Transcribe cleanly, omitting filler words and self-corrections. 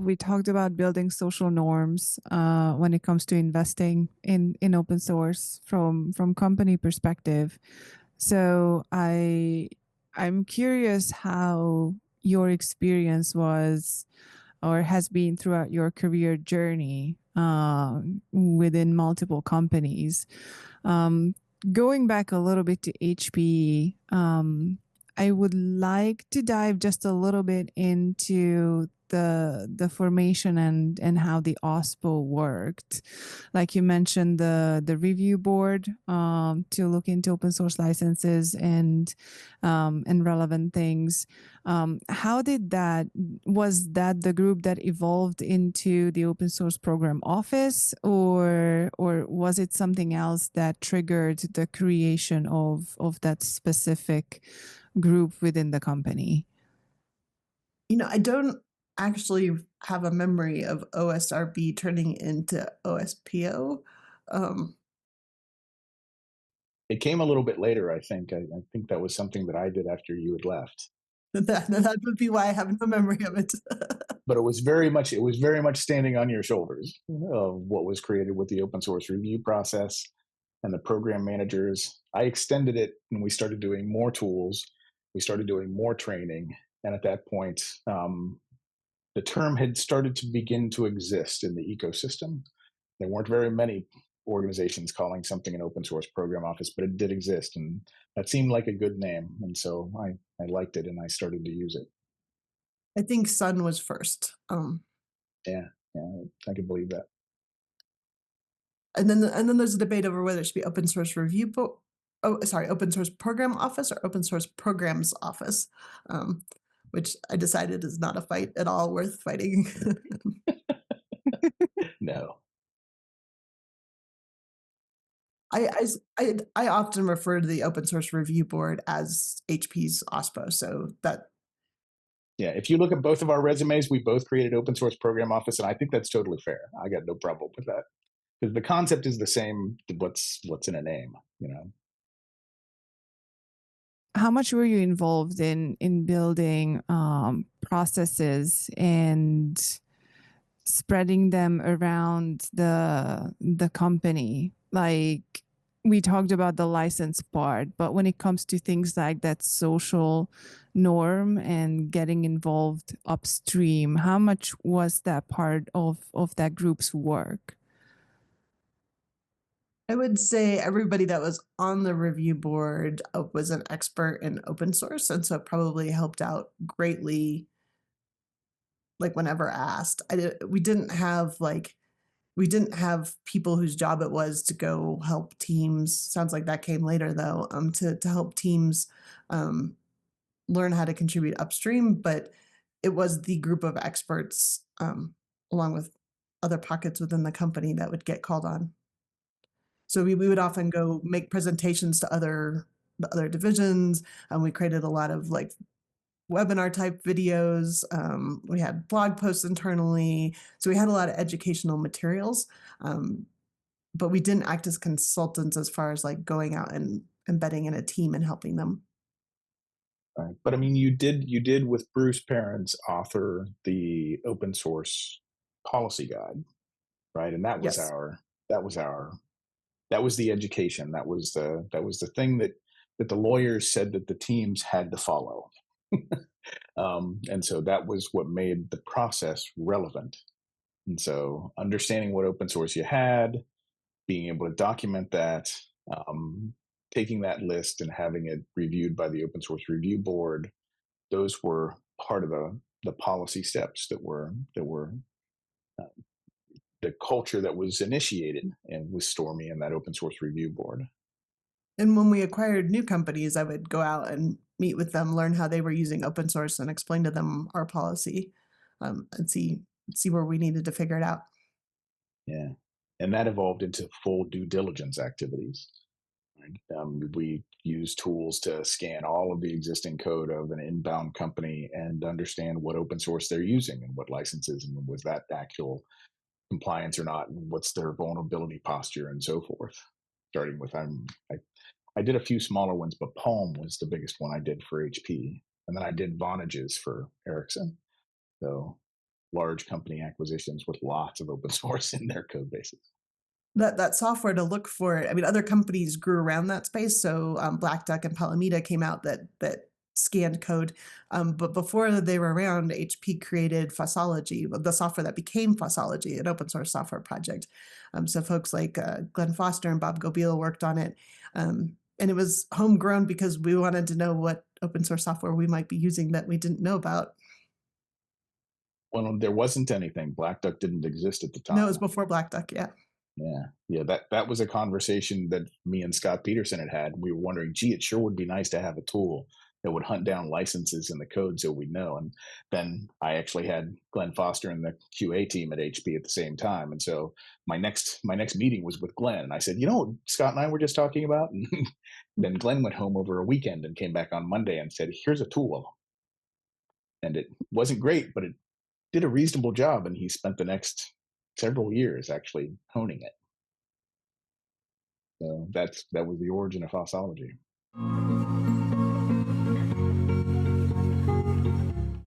we talked about building social norms when it comes to investing in open source from company perspective. So I'm curious how your experience was or has been throughout your career journey within multiple companies. Um, Going back a little bit to HP, I would like to dive just a little bit into the formation and how the OSPO worked. Like you mentioned, the review board to look into open source licenses and relevant things. How did that, was that the group that evolved into the open source program office, or was it something else that triggered the creation of that specific group within the company? I don't actually have a memory of OSRB turning into OSPO. Um, It came a little bit later, I think. I think that was something that I did after you had left. that would be why I have no memory of it. But it was very much standing on your shoulders of what was created with the open source review process and the program managers. I extended it and we started doing more tools. We started doing more training. And at that point, the term had started to begin to exist in the ecosystem. There weren't very many organizations calling something an open source program office, but it did exist. And that seemed like a good name. And so I liked it and I started to use it. I think Sun was first. Yeah, yeah, I can believe that. And then there's a debate over whether it should be open source open source program office or open source programs office, um, which I decided is not a fight at all worth fighting. No. I often refer to the open source review board as HP's OSPO. So that Yeah, if you look at both of our resumes, we both created open source program office, and I think that's totally fair. I got no problem with that because the concept is the same. What's in a name, you know? How much were you involved in building processes and spreading them around the company? Like, we talked about the license part, but when it comes to things like that social norm and getting involved upstream, how much was that part of that group's work? I would say everybody that was on the review board was an expert in open source, and so it probably helped out greatly. Like whenever asked, we didn't have people whose job it was to go help teams. Sounds like that came later though. To help teams um, learn how to contribute upstream, but it was the group of experts along with other pockets within the company that would get called on. So we would often go make presentations to the other divisions, and we created a lot of like webinar type videos. We had blog posts internally, so we had a lot of educational materials. Um, but we didn't act as consultants as far as like going out and embedding in a team and helping them. Right. But I mean, you did with Bruce Perrins author the open source policy guide, right? And Yes. that was our that was the education. That was the thing that the lawyers said that the teams had to follow. And so that was what made the process relevant. And so understanding what open source you had, being able to document that, um, taking that list and having it reviewed by the open source review board, those were part of the policy steps that were uh, the culture that was initiated and with Stormy and that open source review board. And when we acquired new companies, I would go out and meet with them, learn how they were using open source, and explain to them our policy, and see where we needed to figure it out. Yeah, and that evolved into full due diligence activities. Right? We use tools to scan all of the existing code of an inbound company and understand what open source they're using and what licenses and was that actual compliance or not, and what's their vulnerability posture and so forth. Starting with I did a few smaller ones, but Palm was the biggest one I did for HP, and then I did Vonages for Ericsson. So large company acquisitions with lots of open source in their code bases. That software to look for, I mean, other companies grew around that space. So Black Duck and Palamida came out that scanned code. But before they were around, HP created FOSSOlogy, the software that became FOSSOlogy, an open source software project. So folks like Glenn Foster and Bob Gobeil worked on it. And it was homegrown because we wanted to know what open source software we might be using that we didn't know about. Well, there wasn't anything. Black Duck didn't exist at the No, it was time. before Black Duck. Yeah. Yeah. That was a conversation that me and Scott Peterson had had. We were wondering, gee, it sure would be nice to have a tool that would hunt down licenses in the code so we know. And then I actually had Glenn Foster and the QA team at HP at the same time. And so my next meeting was with Glenn. And I said, you know what Scott and I were just talking about? And then Glenn went home over a weekend and came back on Monday and said, here's a tool. And it wasn't great, but it did a reasonable job. And he spent the next several years actually honing it. So that was the origin of FOSSOlogy.